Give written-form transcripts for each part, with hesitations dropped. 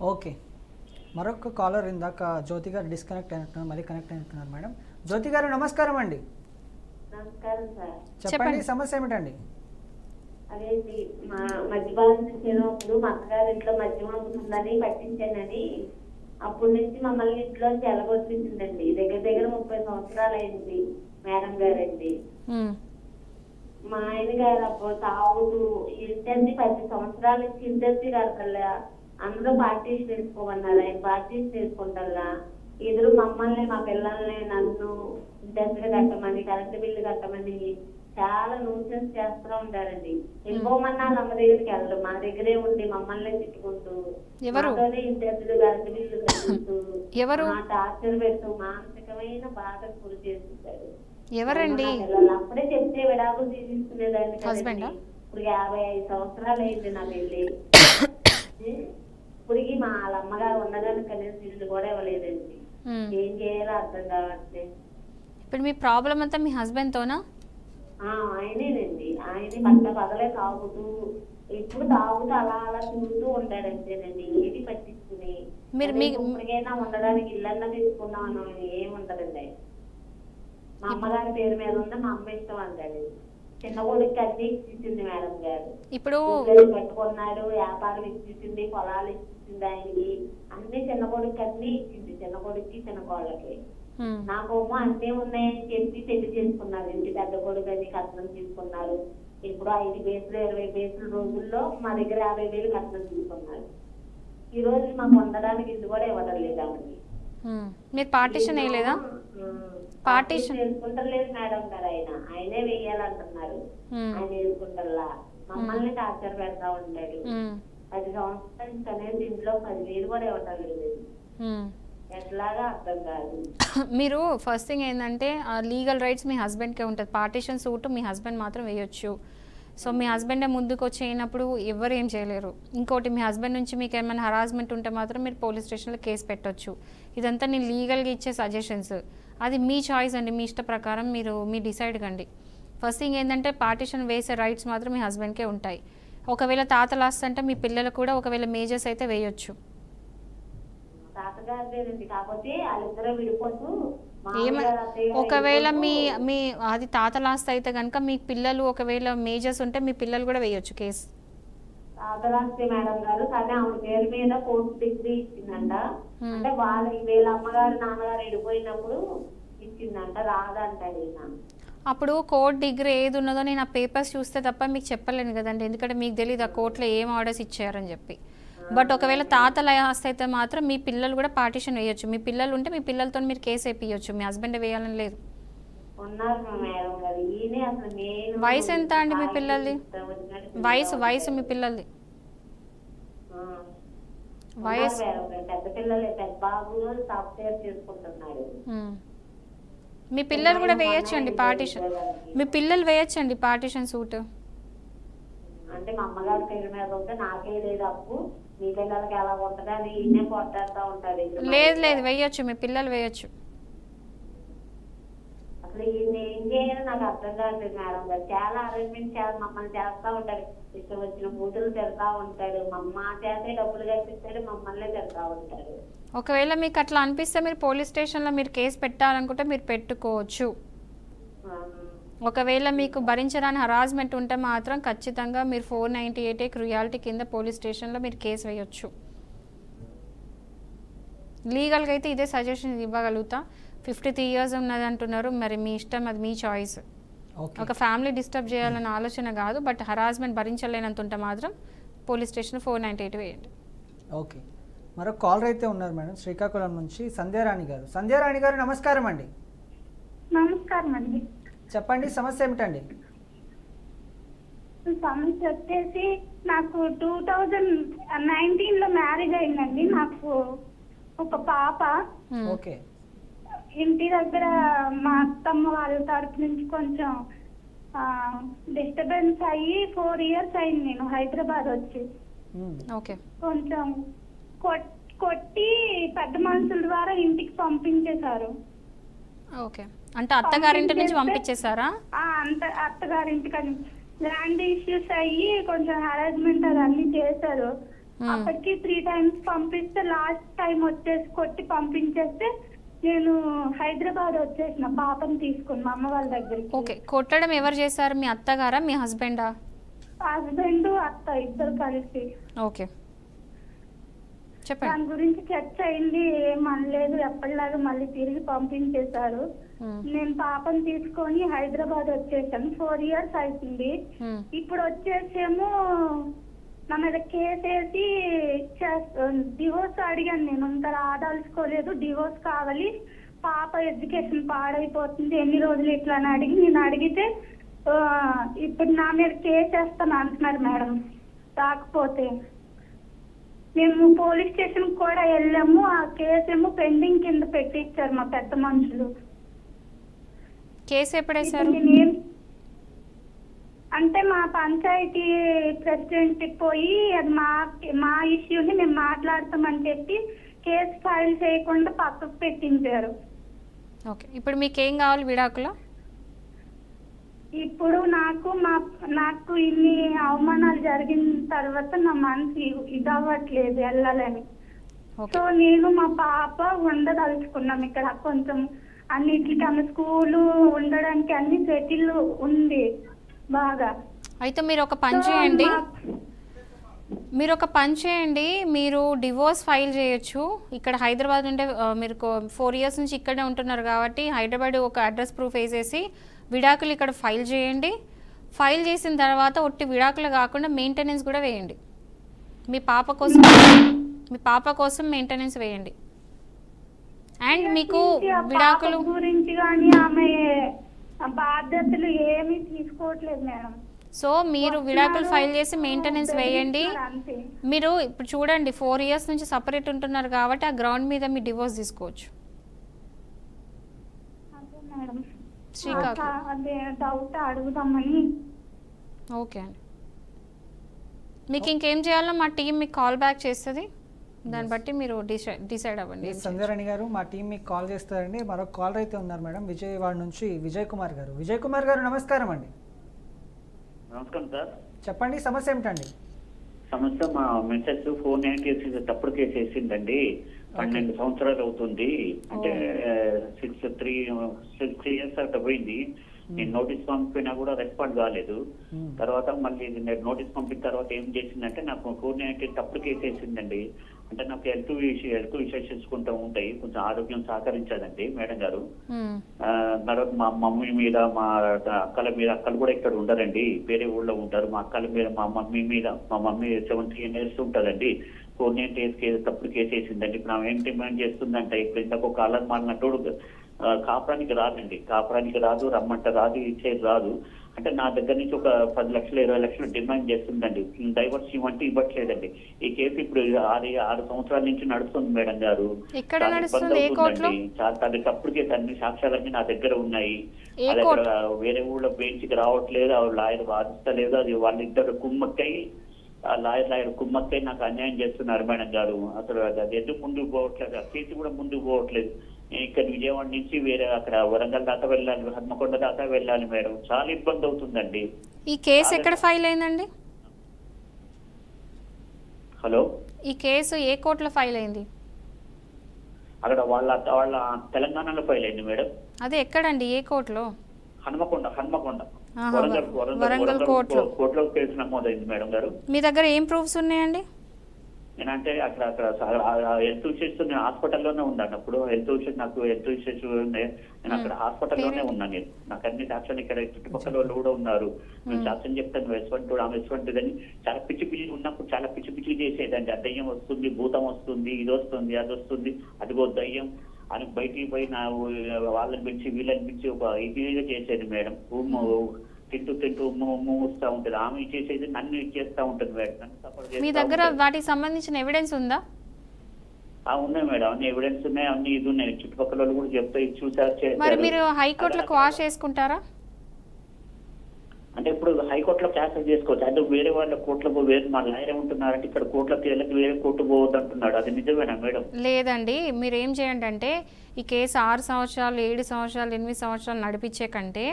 Okay. మరొక caller ఇందాక జ్యోతి గారు డిస్కనెక్ట్ అయినట్టున్నారు, మళ్ళీ కనెక్ట్ అయినట్టున్నారు మేడం. జ్యోతి గారు నమస్కారం అండి. నమస్కారం సార్. చెప్పండి సమస్య ఏమిటండి? అదేంటి మా మద్యపానం చేసినప్పుడు మా అత్తగారి ఇంట్లో మద్యం అమ్ముతుందని పట్టించానని అప్పటి నుంచి మమ్మల్ని ఇంట్లోంచి ఎలగొట్టించిందండి. దగ్గర దగ్గర 30 సంవత్సరాలు అయింది మేడం గారండి. మా ఆయన గారు అప్పుడు తాగుతూ ఇంటి 10 సంవత్సరాల నుంచి ఇంటి కడతల్లా అందరూ పార్టీస్ చేసుకోమన్నారు. ఆయన పార్టీస్ చేసుకుంటారా ఎదురు మమ్మల్ని మా పిల్లల్ని నన్ను ఇంటి కట్టమని కరెంటు బిల్లు కట్టమని చాలా న్యూసెన్స్ చేస్తూ ఉంటారండి. వెళ్ళిపోమన్నా అమ్మ దగ్గరికి వెళ్ళరు, మా దగ్గరే ఉండి మమ్మల్ని తిట్టుకుంటూ ఇంటి కరెంటు బిల్లు కట్టుకుంటూ టార్చర్ పెడుతూ మానసికమైన బాధకు గురి చేస్తుంటారు. ఎవరండి? అప్పుడే చెప్తే విడాకులు తీసుకునేదాన్ని. ఇప్పుడు 55 సంవత్సరాలు అయింది నా పెళ్ళి. ఇప్పటికి మా వాళ్ళ అమ్మగారు ఉన్నదాన్ని కనీసం ఇల్లు కూడా ఇవ్వలేదండి. ఏం చేయాలో అర్థం కావట్లేదు. ఇప్పుడు మీ ప్రాబ్లం అంతా మీ హస్బెండ్ తోనా? ఆయనేనండి. ఆయనే పట్ట పగలే తాగుతూ ఎప్పుడు తాగుతూ అలా అలా తిరుగుతూ ఉంటాడంటేనండి. ఏది పట్టించుకుని ఇప్పటికైనా ఉండడానికి ఇల్లన్నా తెచ్చుకున్నాను ఏముంటదండి. మా అమ్మగారి పేరు మీద ఉందా, మా అమ్మ ఇష్టం అంటాడు. చిన్న కొడుకు అన్ని ఇచ్చేసింది మేడం గారు. ఇప్పుడు పెట్టుకున్నాడు, వ్యాపారం ఇచ్చేసింది, పొలాలు ఇచ్చేసింది ఆయనకి. అన్ని చిన్న కొడుకు అన్ని ఇచ్చింది, చిన్న కొడుక్కి చిన్న కోళ్ళకి. నాకేమో అన్నీ ఉన్నాయని చెప్పి పెళ్లి చేసుకున్నారు. ఇంటి పెద్ద కొడుకు అని కట్నం తీసుకున్నారు. ఇప్పుడు 5 బేసులు 20 బేసుల రోజుల్లో మా దగ్గర 50,000 కట్నం తీసుకున్నారు. ఈ రోజు మాకు ఉండడానికి ఇల్లు కూడా ఇవ్వడం లేదు ఆమెకి. మీరు పార్టీషన్ వేయలేదా? పార్టీషన్ వేసుకుంటలేదు మేడం గారు. ఆయనే వేయాలంటున్నారు. ఆయన వేసుకుంటా మమ్మల్ని టార్చర్ పెడతా ఉంటాడు. 10 సంవత్సరాల నుంచి అనేది ఇంట్లో 10,000 కూడా ఇవ్వటం లేదు. ఎట్లాగా అర్థం కాదు. మీరు ఫస్ట్ థింగ్ ఏంటంటే లీగల్ రైట్స్ మీ హస్బెండ్కే ఉంటుంది. పార్టీషన్ సూట్ మీ హస్బెండ్ మాత్రం వేయొచ్చు. సో మీ హస్బెండే ముందుకు వచ్చేయినప్పుడు ఎవరు ఏం చేయలేరు. ఇంకోటి మీ హస్బెండ్ నుంచి మీకు ఏమైనా హరాస్మెంట్ ఉంటే మాత్రం మీరు పోలీస్ స్టేషన్లో కేసు పెట్టొచ్చు. ఇదంతా నేను లీగల్గా ఇచ్చే సజెషన్స్. అది మీ చాయిస్ అండి, మీ ఇష్ట ప్రకారం మీరు డిసైడ్ కండి. ఫస్ట్ థింగ్ ఏంటంటే పార్టీషన్ వేసే రైట్స్ మాత్రం మీ హస్బెండ్కే ఉంటాయి. ఒకవేళ తాత లాస్ట్ అంటే మీ పిల్లలు కూడా ఒకవేళ మేజర్స్ అయితే వేయొచ్చు. ఒకవేళ మీ అది తాత లాస్ట్ అయితే కనుక మీ పిల్లలు ఒకవేళ మేజర్స్ ఉంటే మీ పిల్లలు కూడా వేయొచ్చు కేసు. తాతలాస్తే మేడం గారు కానీ ఆవిడ పేరు మీద 4th డిగ్రీ ఇచ్చిందంట. అంటే వీళ్ళ అమ్మగారు నాన్నగారు వెళ్ళిపోయినప్పుడు ఇచ్చిందంట, రాదంట. అప్పుడు కోర్ట్ డిగ్రీ ఏది ఉన్నదో నేను ఆ పేపర్స్ చూస్తే తప్ప మీకు చెప్పలేను కదండి, ఎందుకంటే మీకు తెలియదు ఆ కోర్టులో ఏం ఆర్డర్స్ ఇచ్చారని చెప్పి. బట్ ఒకవేళ తాతల ఆస్తి అయితే మాత్రం మీ పిల్లలు కూడా పార్టీషన్ వేయొచ్చు. మీ పిల్లలు ఉంటే మీ పిల్లలతో మీరు కేసు వేయొచ్చు, మీ హస్బెండ్ వేయాలని లేదు. వయసు ఎంత అండి మీ పిల్లల్ది? వయసు మీ పిల్లల్ది వయసు? మీ పిల్లలు కూడా వేయొచ్చండి పార్టీషన్. మీ పిల్లలు వేయొచ్చండి పార్టీషన్ సూట్. అంటే మా అమ్మగారి పేరు మీద ఉంటే నాకే లేదు అప్పు, మీ పిల్లలకి ఎలా ఉంటది అని ఈయనే పోట్లాడుతూ ఉంటారు. లేదు వేయొచ్చు, మీ పిల్లలు వేయొచ్చు. అసలు ఈయన ఏం చేయాలో నాకు అర్థం కావట్లేదు మేడం గారు. చాలా అరేంజ్మెంట్ మమ్మల్ని చేస్తా ఉంటాడు. ఇష్టం వచ్చిన కూతురు తిడతా ఉంటాడు. మా అమ్మ చేతే డబ్బులు కట్టిస్తాడు, మమ్మల్ని తిడతా ఉంటాడు. ఒకవేళ మీకు అట్లా అనిపిస్తే మీరు పోలీస్ స్టేషన్లో మీరు కేసు పెట్టాలనుకుంటే మీరు పెట్టుకోవచ్చు. ఒకవేళ మీకు భరించడానికి హరాస్మెంట్ ఉంటే మాత్రం ఖచ్చితంగా మీరు 498 క్రుయాలిటీ కింద పోలీస్ స్టేషన్లో మీరు కేసు వేయొచ్చు. లీగల్గా అయితే ఇదే సజెషన్ ఇవ్వగలుగుతా. 53 years ఉన్నది అంటున్నారు, మరి మీ ఇష్టం, అది మీ చాయిస్. ఒక ఫ్యామిలీ డిస్టర్బ్ చేయాలన్న ఆలోచన కాదు, బట్ హరాస్మెంట్ భరించలేనంత ఉంటే మాత్రం పోలీస్ స్టేషన్ 498 వేయండి. ఓకే. మరో కాలర్ అయితే ఉన్నారు మేడం, శ్రీకాకుళం నుంచి సంధ్యారాణి గారు. సంధ్యారాణి గారు నమస్కారం అండి. నమస్కారం అండి. చెప్పండి సమస్య ఏమిటండి? సమస్య వచ్చేసి నాకు 2019లో మ్యారేజ్ అయిందండి. నాకు ఒక పాప. ఓకే. ఇంటి దగ్గర మా అత్తమ్మ వాళ్ళ తరపు నుంచి కొంచెం డిస్టర్బెన్స్ అయ్యి 4 years అయింది నేను హైదరాబాద్ వచ్చి. కొంచెం కొట్టి పెద్ద మనుషుల ద్వారా ఇంటికి పంపించేశారు. ఓకే, అంటే అత్తగారింటి నుంచి పంపించేశారా? అత్తగారింటికి ల్యాండ్ ఇష్యూస్ అయ్యి కొంచెం హరాస్మెంట్ అదన్నీ చేశారు. అప్పటికి 3 times పంపిస్తే లాస్ట్ టైం వచ్చేసి కొట్టి పంపించేస్తే నేను హైదరాబాద్ వచ్చేసిన పాపని తీసుకుని మా అమ్మ వాళ్ళ దగ్గరికి. ఓకే, కొట్టడం ఎవరు చేశారు? మీ అత్తగారా మీ హస్బెండా? హస్బెండ్ అత్త ఇద్దరు కలిసి. ఓకే చెప్పండి. దాని గురించి చర్చ అయింది, ఏం అనలేదు, ఎప్పటిలాగా మళ్ళీ తిరిగి పంపించేశారు. నేను పాపని తీసుకొని హైదరాబాద్ వచ్చేసాను. 4 years అవుతుంది. ఇప్పుడు వచ్చేసేమో నా మీద కేసు వేసి డివోర్స్ అడిగాను. నేను ఇంకా రాదలుచుకోలేదు, డివోర్స్ కావాలి, పాప ఎడ్యుకేషన్ పాడైపోతుంది, ఎన్ని రోజులు ఇట్లా అని అడిగి నేను అడిగితే ఇప్పుడు నా మీద కేసు వేస్తాను అంటున్నారు మేడం. రాకపోతే మేము పోలీస్ స్టేషన్ కూడా వెళ్ళాము, ఆ కేసు ఏమో పెండింగ్ కింద పెట్టించారు మా పెద్ద మనుషులు. కేసు ఎప్పుడు వేశారు? అంటే మా పంచాయతీ ప్రెసిడెంట్ పోయి అది మా ఇష్యూని మేము మాట్లాడతామని చెప్పి కేసు ఫైల్ చేయకుండా పక్కకు పెట్టించారు. ఓకే, ఇప్పుడు మీకేం కావాలి విడాకులో? ఇప్పుడు నాకు ఇన్ని అవమానాలు జరిగిన తర్వాత నా మనసు ఇదవ్వట్లేదు వెళ్ళాలని. సో నేను మా పాప ఉండదలుచుకున్నాం ఇక్కడ. కొంచెం అన్నిటికీ ఆమె స్కూలు ఉండడానికి అన్ని సెటిల్ ఉంది బాగా. అయితే మీరు ఒక పని చేయండి, మీరు డివోర్స్ ఫైల్ చేయొచ్చు. ఇక్కడ హైదరాబాద్ నుండి మీరు 4 years నుంచి ఇక్కడే ఉంటున్నారు కాబట్టి హైదరాబాద్ ఒక అడ్రస్ ప్రూఫ్ వేసేసి విడాకులు ఇక్కడ ఫైల్ చేయండి. ఫైల్ చేసిన తర్వాత ఒట్టి విడాకులు కాకుండా మెయింటెనెన్స్ కూడా వేయండి. మీ పాప కోసం మెయింటెనెన్స్ వేయండి. అండ్ మీకు విడాకులు గురించి కానీ ఆమె బాధ్యతలు ఏమీ తీసుకోవట్లేదు మేడం. సో మీరు విడాకులు ఫైల్ చేసి మెయింటెనెన్స్ వేయండి. మీరు ఇప్పుడు చూడండి 4 years నుంచి సపరేట్ ఉంటున్నారు కాబట్టి ఆ గ్రౌండ్ మీద మీ డివోర్స్ తీసుకోవచ్చు. ఓకే అండి, మీకు ఇంకేం చేయాలో మా టీం మీకు కాల్ బ్యాక్ చేస్తుంది, దాన్ని బట్టి మీరు డిసైడ్ అవ్వండి. సంధ్యారాణి గారు, మా టీం మీకు కాల్ చేస్తారండి. మరొక కాలర్ అయితే ఉన్నారు మేడం, విజయవాడ నుంచి విజయ్ కుమార్ గారు. విజయ్ కుమార్ గారు నమస్కారం అండి. నమస్కారం సార్, చెప్పండి సమస్య ఏమిటండి? సమస్య మా మెసేజ్ 490 తప్పుడు కేసు వేసిందండి. 12 సంవత్సరాలు అవుతుంది, అంటే 6 years అట్లా పోయింది. నేను నోటీస్ పంపినా కూడా రెస్పాండ్ కాలేదు. తర్వాత మళ్ళీ నేను నోటీస్ పంపిన తర్వాత ఏం చేసిందంటే నాకు 490 తప్పుడు కేసు వేసిందండి. అంటే నాకు హెల్త్ ఇష్యూస్ చేసుకుంటూ ఉంటాయి, కొంచెం ఆరోగ్యం సహకరించదండి మేడం గారు. తర్వాత మా మమ్మీ మీద, మా అక్కలు కూడా ఇక్కడ ఉండరండి, వేరే ఊళ్ళో ఉంటారు. మా అక్కల మీద, మా మమ్మీ 17 years ఉంటుందండి. 490 తప్పుడు కేసు వేసిందండి. ఇప్పుడు ఆమె ఏం డిమాండ్ చేస్తుందంటే, ఇప్పుడు ఇంతకు ఒక అల్లరి మాలినట్టు కాపురానికి రాదండి, కాపురానికి రాదు, రమ్మంట రాదు, ఇచ్చేది రాదు. అంటే నా దగ్గర నుంచి ఒక 10 లక్షలు 20 లక్షలు డిమాండ్ చేస్తుందండి. డైవర్స్ ఇవ్వంటే ఇవ్వట్లేదండి. ఈ కేసు ఇప్పుడు 6 సంవత్సరాల నుంచి నడుస్తుంది మేడం గారు. అది తప్పుడు కేసు, అన్ని సాక్ష్యాలన్నీ నా దగ్గర ఉన్నాయి. అది వేరే ఊళ్ళో బెంచ్కి రావట్లేదు, లాయర్ వాదిస్తలేదు. అది వాళ్ళిద్దరు కుమ్మక్కై లాయర్ కుమ్మక్కై నాకు అన్యాయం చేస్తున్నారు మేడం గారు. అసలు అది ఎందుకు ముందుకు పోవట్లేదు, ఆ కేసు కూడా ముందుకు పోవట్లేదు. నేను ఇక్కడ విజయవాడ నుంచి వేరే అక్కడ వరంగల్ దాకా వెళ్ళాలి, హన్మకొండ దాకా వెళ్ళాలి మేడం. చాలా ఇబ్బంది అవుతుందండి. ఈ కేసు ఎక్కడ ఫైల్ అయిందండి? హలో, ఈ కేసు ఏ కోర్టులో ఫైల్ అయింది? అక్కడ వాళ్ళ తెలంగాణలో ఫైల్ అయింది మేడం. అదే ఎక్కడండి, ఏ కోర్టులో? హన్మకొండ వరంగల్ కోర్టులో కేసు నమోదైంది మేడం గారు. మీ దగ్గర ఏం ప్రూఫ్స్ ఉన్నాయండి? నేనంటే అక్కడ హెల్త్ ఇష్యూస్ నేను హాస్పిటల్లోనే ఉన్నాను. అప్పుడు హెల్త్ ఇష్యూస్ ఉన్నాయి, నేను అక్కడ హాస్పిటల్లోనే ఉన్నాను. నేను నాకు అన్ని సాక్ష్యాలు ఇక్కడ చుట్టుపక్కల వాళ్ళు కూడా ఉన్నారు. నేను సాక్ష్యం చెప్తాను, ఎటువంటిదని. చాలా పిచ్చి ఉన్నప్పుడు చాలా పిచ్చి చేసేదండి. ఆ దయ్యం వస్తుంది, భూతం వస్తుంది, ఇది వస్తుంది, అది వస్తుంది, అదిగో దయ్యం అని బయటికి పోయి నా వాళ్ళని పిలిచి వీళ్ళని పిలిచి ఒక ఇదిగా చేసేది మేడం. తింటూ మూస్తా ఉంటది. ఆమె ఇచ్చేసేది నన్ను ఇచ్చేస్తా ఉంటది మేడం. మీ దగ్గర వాటికి సంబంధించిన ఎవిడెన్స్ ఉందా? ఉన్నాయి మేడం, అన్ని ఎవిడెన్స్ ఉన్నాయి, అన్ని ఇది ఉన్నాయి. చుట్టుపక్కల వాళ్ళు కూడా చెప్తా చూసారు. మరి మీరు హైకోర్టులో క్వాష్ చేసుకుంటారా? అంటే ఇప్పుడు హైకోర్టులో క్యాన్సిల్ చేసుకోవచ్చు. అంటే వేరే వాళ్ళ కోర్టులో వేరే మా లాయర్ ఏమంటున్నారంటే ఇక్కడ కోర్టులోకి వెళ్ళి వేరే కోర్టు పోవద్దు అంటున్నాడు. అది నిజమేనా మేడం? లేదండి, మీరు ఏం చేయండి అంటే ఈ కేసు 6 సంవత్సరాలు 7 సంవత్సరాలు 8 సంవత్సరాలు నడిపించే కంటే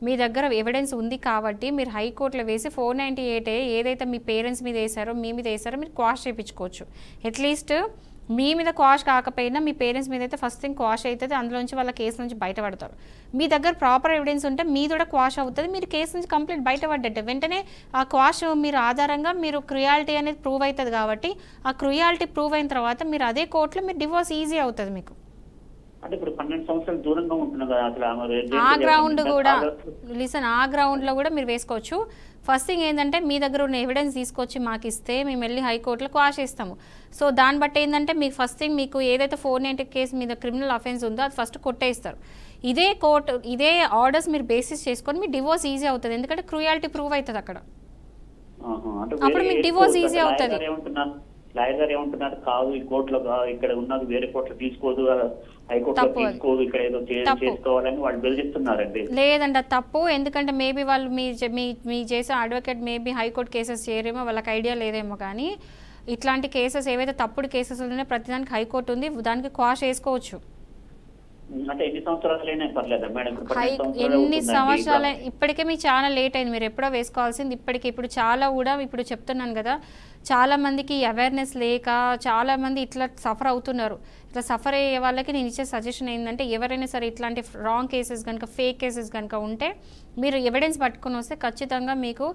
మీ దగ్గర ఎవిడెన్స్ ఉంది కాబట్టి మీరు హైకోర్టులో వేసి 498 ఏదైతే మీ పేరెంట్స్ మీద వేసారో మీ మీద వేసారో మీరు క్వాష్ చేయించుకోవచ్చు. అట్లీస్ట్ మీ మీద క్వాష్ కాకపోయినా మీ పేరెంట్స్ మీద అయితే ఫస్ట్ థింగ్ క్వాష్ అవుతుంది, అందులోంచి వాళ్ళ కేసు నుంచి బయటపడతారు. మీ దగ్గర ప్రాపర్ ఎవిడెన్స్ ఉంటే మీది కూడా క్వాష్ అవుతుంది, మీరు కేసు నుంచి కంప్లీట్ బయటపడ్డట్టే. వెంటనే ఆ క్వాష్ మీరు ఆధారంగా మీరు క్రుయాలిటీ అనేది ప్రూవ్ అవుతుంది కాబట్టి ఆ క్రుయాలిటీ ప్రూవ్ అయిన తర్వాత మీరు అదే కోర్టులో మీరు డివోర్స్ ఈజీ అవుతుంది మీకు. అంటే ఇప్పుడు 12 సంవత్సరాలు దూరంగా ఉంటున్నాం కదా అసలు ఆ గ్రౌండ్ కూడా ఆ గ్రౌండ్లో కూడా మీరు వేసుకోవచ్చు. ఫస్ట్ థింగ్ ఏంటంటే మీ దగ్గర ఉన్న ఎవిడెన్స్ తీసుకొచ్చి మాకు ఇస్తే మేము వెళ్ళి హైకోర్టులో క్వాష్ చేస్తాము. సో దాన్ని బట్టి ఏంటంటే మీకు ఫస్ట్ థింగ్ మీకు ఏదైతే 490 కేసు మీద క్రిమినల్ అఫెన్స్ ఉందో అది ఫస్ట్ కొట్టేస్తారు. ఇదే కోర్టు ఇదే ఆర్డర్స్ మీరు బేసిస్ చేసుకొని మీ డివోర్స్ ఈజీ అవుతుంది, ఎందుకంటే క్రూయాలిటీ ప్రూవ్ అవుతుంది అక్కడ. అప్పుడు మీకు డివోర్స్ ఈజీ అవుతుంది. లాయర్ గారు ఏమంటున్నారు, కాదు ఈ కోర్టులో ఇక్కడ ఉన్నది వేరే కోర్టులో తీసుకోదు, హైకోర్టులో తీసుకోదు, ఇక్కడ ఏదో చేసుకోవాలని వాళ్ళు బెదిరిస్తున్నారండి. లేదండి అది తప్పు, ఎందుకంటే మేబీ వాళ్ళు మీ చేసే అడ్వకేట్ మేబీ హైకోర్టు కేసెస్ చేయరేమో, వాళ్ళకి ఐడియా లేదేమో. కానీ ఇట్లాంటి కేసెస్ ఏవైతే తప్పుడు కేసెస్ ఉన్నాయో ప్రతిదానికి హైకోర్టు ఉంది, దానికి క్వాష్ వేసుకోవచ్చు. అంటే ఎన్ని సంవత్సరాలైనా పర్లేదా మేడం? ఎన్ని సంవత్సరాలు ఇప్పటికే మీకు చాలా లేట్ అయింది, మీరు ఎప్పుడో వేసుకోవాల్సింది. ఇప్పుడు చాలా కూడా ఇప్పుడు చెప్తున్నాను కదా, చాలా మందికి అవేర్నెస్ లేక చాలా మంది ఇట్లా సఫర్ అవుతున్నారు. ఇట్లా సఫర్ అయ్యే వాళ్ళకి నేను ఇచ్చే సజెషన్ ఏంటంటే ఎవరైనా సరే ఇట్లాంటి రాంగ్ కేసెస్ కనుక ఫేక్ కేసెస్ కనుక ఉంటే మీరు ఎవిడెన్స్ పట్టుకొని వస్తే ఖచ్చితంగా మీకు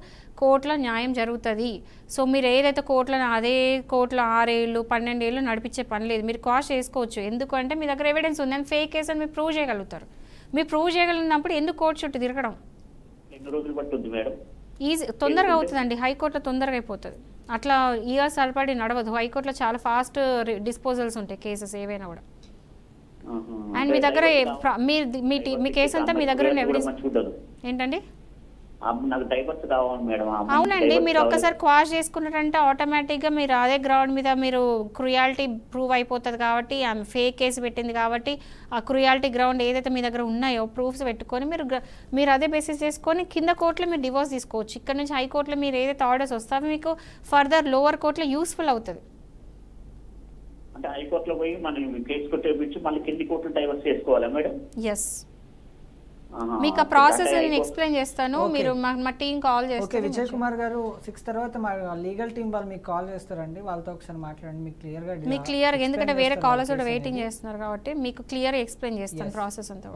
కోర్టులో న్యాయం జరుగుతుంది. సో మీరు ఏదైతే కోర్టులో అదే కోర్టులో 6 ఏళ్ళు 12 ఏళ్ళు నడిపించే పని లేదు, మీరు క్వాష్ చేసుకోవచ్చు. ఎందుకంటే మీ దగ్గర ఎవిడెన్స్ ఉంది అని ఫేక్ కేసు అని మీరు ప్రూవ్ చేయగలుగుతారు. మీరు ప్రూవ్ చేయగలిగినప్పుడు ఎందుకు కోర్టు చుట్టూ తిరగడం? ఎన్ని రోజులు పట్టుద్ది మేడం? ఈజీ తొందరగా అవుతుందండి, హైకోర్టులో తొందరగా అయిపోతుంది. అట్లా ఇయర్స్ సరిపడి నడవదు, హైకోర్టులో చాలా ఫాస్ట్ డిస్పోజల్స్ ఉంటాయి కేసెస్ ఏవైనా కూడా. అండ్ మీ దగ్గర మీ కేసు అంతా మీ దగ్గర ఎవిడెన్స్ ఏంటండి? నాకు డైవర్స్ కావాలి మేడం. అవునండి, మీరు ఒక్కసారి క్వాష్ చేసుకున్నారంటే ఆటోమేటిక్గా మీరు అదే గ్రౌండ్ మీద మీరు క్రుయాలిటీ ప్రూవ్ అయిపోతుంది కాబట్టి, ఆమె ఫేక్ కేసు పెట్టింది కాబట్టి ఆ క్రుయాలిటీ గ్రౌండ్ ఏదైతే మీ దగ్గర ఉన్నాయో ప్రూఫ్స్ పెట్టుకొని మీరు అదే బేసిస్ చేసుకొని కింద కోర్టులో మీరు డివోర్స్ తీసుకోవచ్చు. ఇక్కడ నుంచి హైకోర్టులో మీరు ఏదైతే ఆర్డర్స్ వస్తావో మీకు ఫర్దర్ లోవర్ కోర్టులో యూస్ఫుల్ అవుతుంది. అంటే హైకోర్టులో పోయి మనం కేసు కొట్టేపించి మళ్ళీ కింది కోర్టులో డైవర్స్ చేసుకోవాలా మేడం? ఎస్, మీకు ఆ ప్రాసెస్ నేను ఎక్స్ప్లెయిన్ చేస్తాను, మీరు మా టీం కాల్ చేస్తారు. విజయ్ కుమార్ గారు 6 తర్వాత మా లీగల్ టీం వాళ్ళు మీకు కాల్ చేస్తారండి, వాళ్ళతో ఒకసారి మాట్లాడండి మీకు క్లియర్గా, ఎందుకంటే వేరే కాలర్స్ కూడా వెయిటింగ్ చేస్తున్నారు కాబట్టి మీకు క్లియర్ ఎక్స్ప్లెయిన్ చేస్తాను ప్రాసెస్ అంతా.